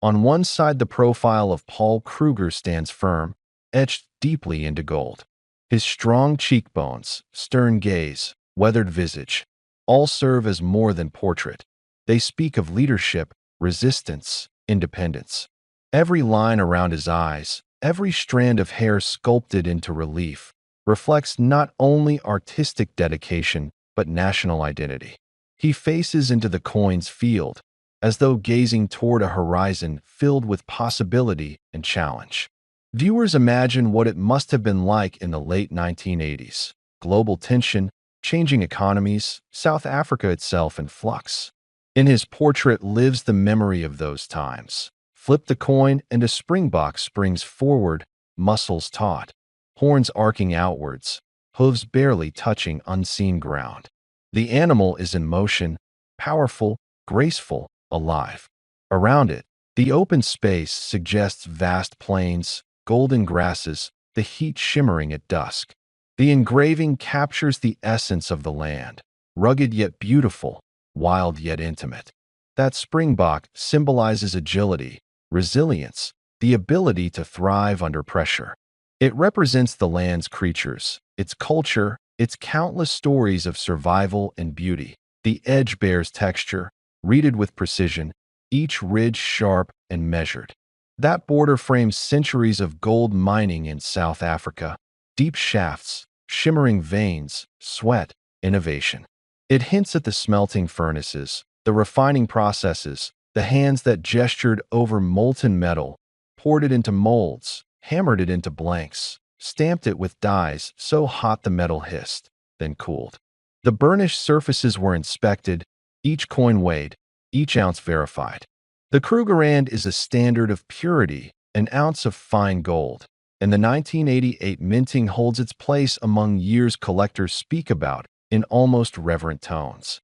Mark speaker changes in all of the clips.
Speaker 1: On one side, the profile of Paul Kruger stands firm, etched deeply into gold. His strong cheekbones, stern gaze, weathered visage, all serve as more than portrait. They speak of leadership, resistance, independence. Every line around his eyes, every strand of hair sculpted into relief, reflects not only artistic dedication but national identity. He faces into the coin's field, as though gazing toward a horizon filled with possibility and challenge. Viewers imagine what it must have been like in the late 1980s. Global tension, changing economies, South Africa itself in flux. In his portrait lives the memory of those times. Flip the coin and a springbok springs forward, muscles taut, horns arcing outwards, hooves barely touching unseen ground. The animal is in motion, powerful, graceful, alive. Around it, the open space suggests vast plains, golden grasses, the heat shimmering at dusk. The engraving captures the essence of the land, rugged yet beautiful, wild yet intimate. That springbok symbolizes agility, resilience, the ability to thrive under pressure. It represents the land's creatures, its culture, its countless stories of survival and beauty. The edge bears texture, reeded with precision, each ridge sharp and measured. That border frames centuries of gold mining in South Africa, deep shafts, shimmering veins, sweat, innovation. It hints at the smelting furnaces, the refining processes, the hands that gestured over molten metal, poured it into molds, hammered it into blanks, stamped it with dyes so hot the metal hissed, then cooled. The burnished surfaces were inspected, each coin weighed, each ounce verified. The Krugerrand is a standard of purity, an ounce of fine gold, and the 1988 minting holds its place among years collectors speak about in almost reverent tones.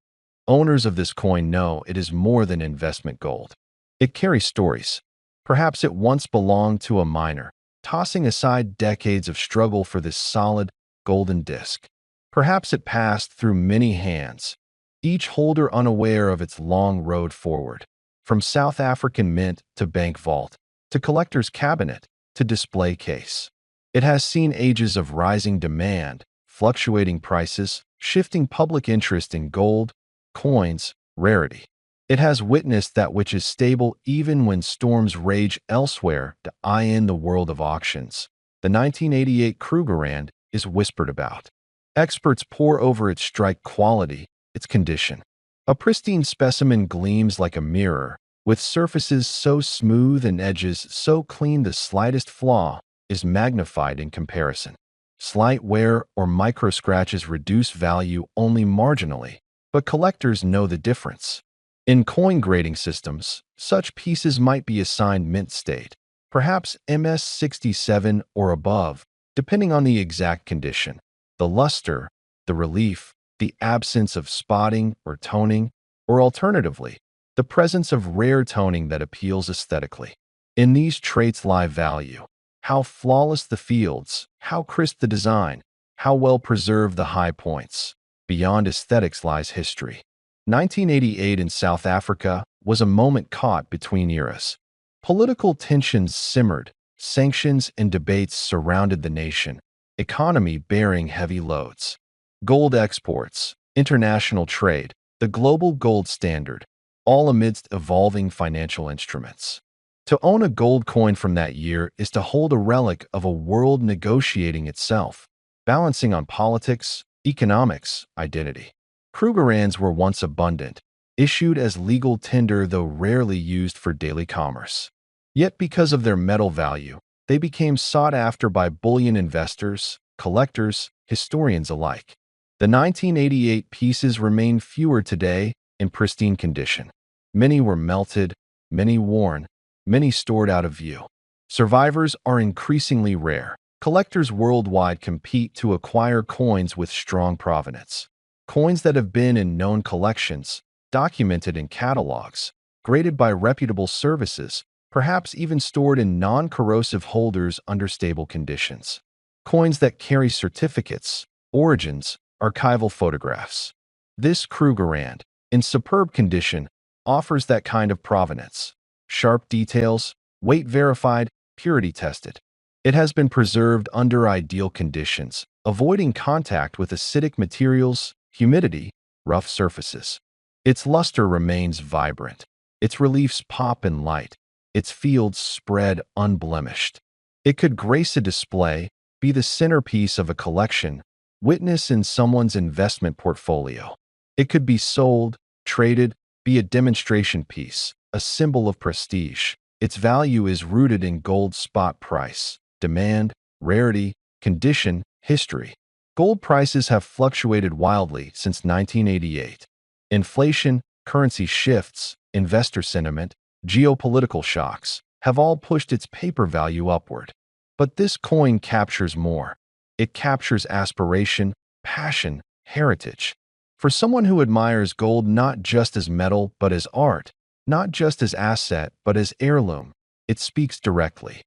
Speaker 1: Owners of this coin know it is more than investment gold. It carries stories. Perhaps it once belonged to a miner, tossing aside decades of struggle for this solid, golden disc. Perhaps it passed through many hands, each holder unaware of its long road forward. From South African mint to bank vault, to collector's cabinet, to display case. It has seen ages of rising demand, fluctuating prices, shifting public interest in gold, coins, rarity. It has witnessed that which is stable even when storms rage elsewhere to eye in the world of auctions. The 1988 Krugerrand is whispered about. Experts pore over its strike quality, its condition. A pristine specimen gleams like a mirror, with surfaces so smooth and edges so clean the slightest flaw is magnified in comparison. Slight wear or micro scratches reduce value only marginally, but collectors know the difference. In coin grading systems, such pieces might be assigned mint state, perhaps MS67 or above, depending on the exact condition, the luster, the relief, the absence of spotting or toning, or alternatively, the presence of rare toning that appeals aesthetically. In these traits lie value. How flawless the fields, how crisp the design, how well preserved the high points. Beyond aesthetics lies history. 1988 in South Africa was a moment caught between eras. Political tensions simmered, sanctions and debates surrounded the nation, economy bearing heavy loads. Gold exports, international trade, the global gold standard, all amidst evolving financial instruments. To own a gold coin from that year is to hold a relic of a world negotiating itself, balancing on politics, economics, identity. Krugerrands were once abundant, issued as legal tender though rarely used for daily commerce. Yet because of their metal value, they became sought after by bullion investors, collectors, historians alike. The 1988 pieces remain fewer today in pristine condition. Many were melted, many worn, many stored out of view. Survivors are increasingly rare. Collectors worldwide compete to acquire coins with strong provenance. Coins that have been in known collections, documented in catalogs, graded by reputable services, perhaps even stored in non-corrosive holders under stable conditions. Coins that carry certificates, origins, archival photographs. This Krugerrand, in superb condition, offers that kind of provenance. sharp details, weight verified, purity tested. It has been preserved under ideal conditions, avoiding contact with acidic materials, humidity, rough surfaces. Its luster remains vibrant. Its reliefs pop in light. Its fields spread unblemished. It could grace a display, be the centerpiece of a collection, witness in someone's investment portfolio. It could be sold, traded, be a demonstration piece, a symbol of prestige. Its value is rooted in gold's spot price, demand, rarity, condition, history. Gold prices have fluctuated wildly since 1988. Inflation, currency shifts, investor sentiment, geopolitical shocks have all pushed its paper value upward. But this coin captures more. It captures aspiration, passion, heritage. For someone who admires gold not just as metal but as art, not just as asset but as heirloom, it speaks directly.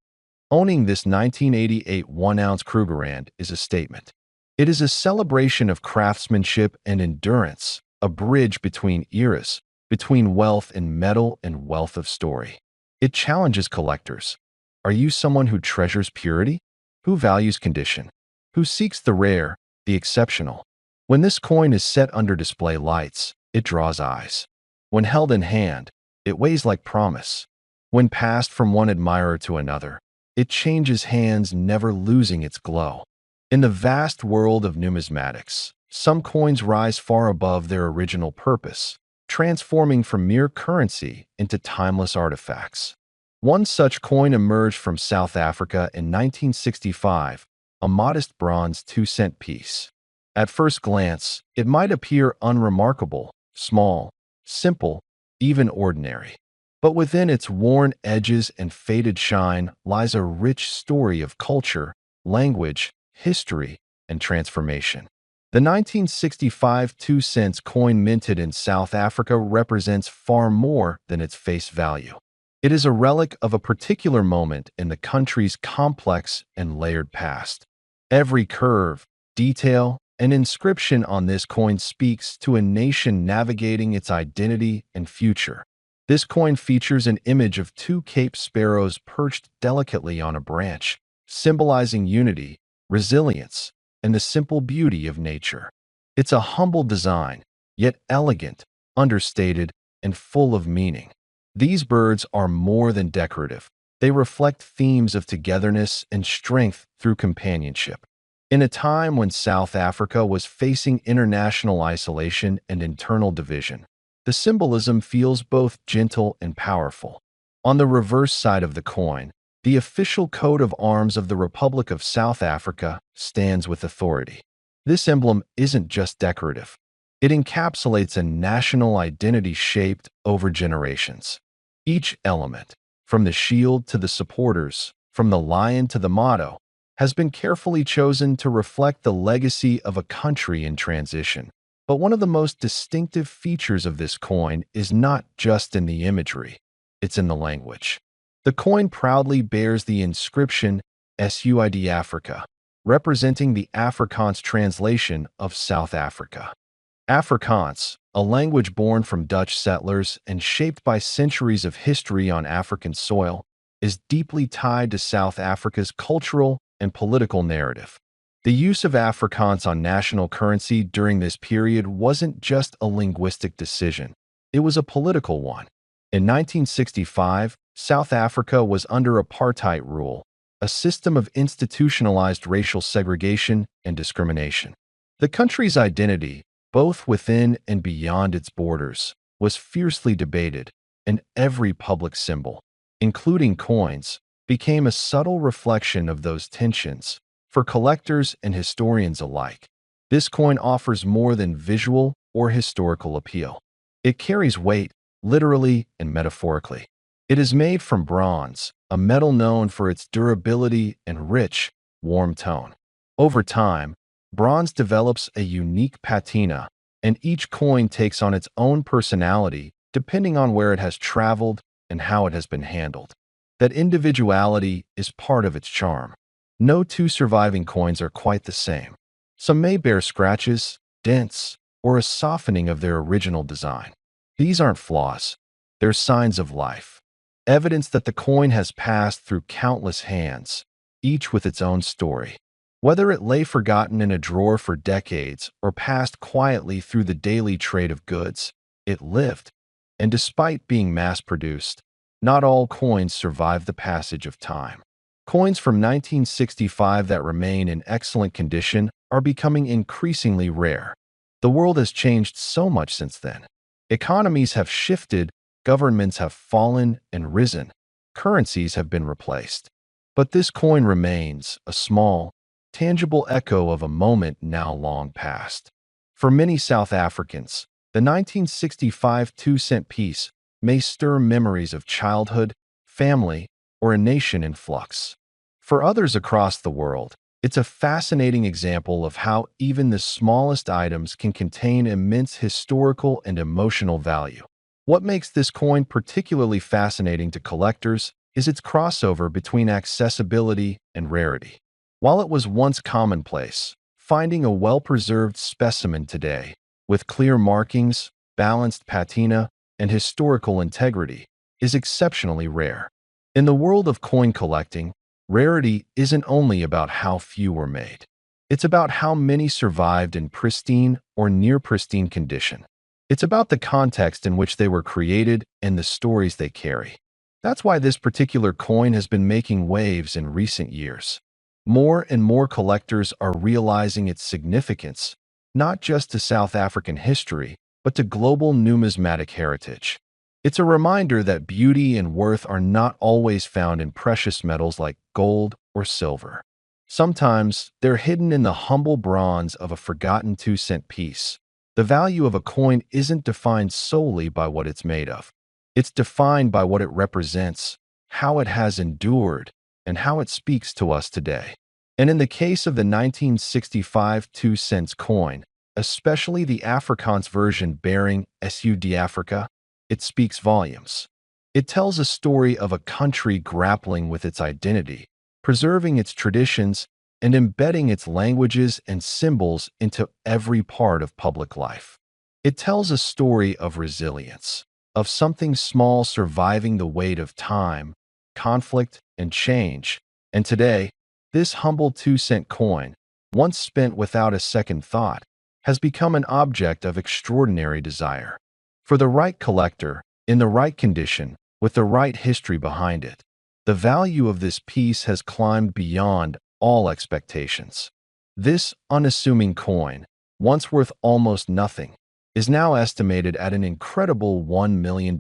Speaker 1: Owning this 1988 1-ounce Krugerrand is a statement. It is a celebration of craftsmanship and endurance, a bridge between eras, between wealth in metal and wealth of story. It challenges collectors. Are you someone who treasures purity? Who values condition? Who seeks the rare, the exceptional? When this coin is set under display lights, it draws eyes. When held in hand, it weighs like promise. When passed from one admirer to another, it changes hands, never losing its glow. In the vast world of numismatics, some coins rise far above their original purpose, transforming from mere currency into timeless artifacts. One such coin emerged from South Africa in 1965, a modest bronze 2-cent piece. At first glance, it might appear unremarkable, small, simple, even ordinary. But within its worn edges and faded shine lies a rich story of culture, language, history, and transformation. The 1965 2-cent coin minted in South Africa represents far more than its face value. It is a relic of a particular moment in the country's complex and layered past. Every curve, detail, and inscription on this coin speaks to a nation navigating its identity and future. This coin features an image of two Cape sparrows perched delicately on a branch, symbolizing unity, resilience, and the simple beauty of nature. It's a humble design, yet elegant, understated, and full of meaning. These birds are more than decorative. They reflect themes of togetherness and strength through companionship. In a time when South Africa was facing international isolation and internal division, the symbolism feels both gentle and powerful. On the reverse side of the coin, the official coat of arms of the Republic of South Africa stands with authority. This emblem isn't just decorative. It encapsulates a national identity shaped over generations. Each element, from the shield to the supporters, from the lion to the motto, has been carefully chosen to reflect the legacy of a country in transition. But one of the most distinctive features of this coin is not just in the imagery, it's in the language. The coin proudly bears the inscription SUID Africa, representing the Afrikaans translation of South Africa. Afrikaans, a language born from Dutch settlers and shaped by centuries of history on African soil, is deeply tied to South Africa's cultural and political narrative. The use of Afrikaans on national currency during this period wasn't just a linguistic decision, it was a political one. In 1965, South Africa was under apartheid rule, a system of institutionalized racial segregation and discrimination. The country's identity, both within and beyond its borders, was fiercely debated, and every public symbol, including coins, became a subtle reflection of those tensions. For collectors and historians alike, this coin offers more than visual or historical appeal. It carries weight, literally and metaphorically. It is made from bronze, a metal known for its durability and rich, warm tone. Over time, bronze develops a unique patina, and each coin takes on its own personality depending on where it has traveled and how it has been handled. That individuality is part of its charm. No two surviving coins are quite the same. Some may bear scratches, dents, or a softening of their original design. These aren't flaws. They're signs of life. evidence that the coin has passed through countless hands, each with its own story. Whether it lay forgotten in a drawer for decades or passed quietly through the daily trade of goods, it lived. And despite being mass-produced, not all coins survive the passage of time. Coins from 1965 that remain in excellent condition are becoming increasingly rare. The world has changed so much since then. Economies have shifted, governments have fallen and risen, currencies have been replaced. But this coin remains a small, tangible echo of a moment now long past. For many South Africans, the 1965 2-cent piece may stir memories of childhood, family, or a nation in flux. For others across the world, it's a fascinating example of how even the smallest items can contain immense historical and emotional value. What makes this coin particularly fascinating to collectors is its crossover between accessibility and rarity. While it was once commonplace, finding a well-preserved specimen today, with clear markings, balanced patina, and historical integrity, is exceptionally rare. In the world of coin collecting, rarity isn't only about how few were made. It's about how many survived in pristine or near-pristine condition. It's about the context in which they were created and the stories they carry. That's why this particular coin has been making waves in recent years. More and more collectors are realizing its significance, not just to South African history, but to global numismatic heritage. It's a reminder that beauty and worth are not always found in precious metals like gold or silver. Sometimes they're hidden in the humble bronze of a forgotten 2-cent piece. The value of a coin isn't defined solely by what it's made of. It's defined by what it represents, how it has endured, and how it speaks to us today. And in the case of the 1965 2-cent coin, especially the Afrikaans version bearing SUD Africa, it speaks volumes. It tells a story of a country grappling with its identity, preserving its traditions, and embedding its languages and symbols into every part of public life. It tells a story of resilience, of something small surviving the weight of time, conflict, and change. And today, this humble 2-cent coin, once spent without a second thought, has become an object of extraordinary desire. For the right collector, in the right condition, with the right history behind it, the value of this piece has climbed beyond all expectations. This unassuming coin, once worth almost nothing, is now estimated at an incredible $1 million.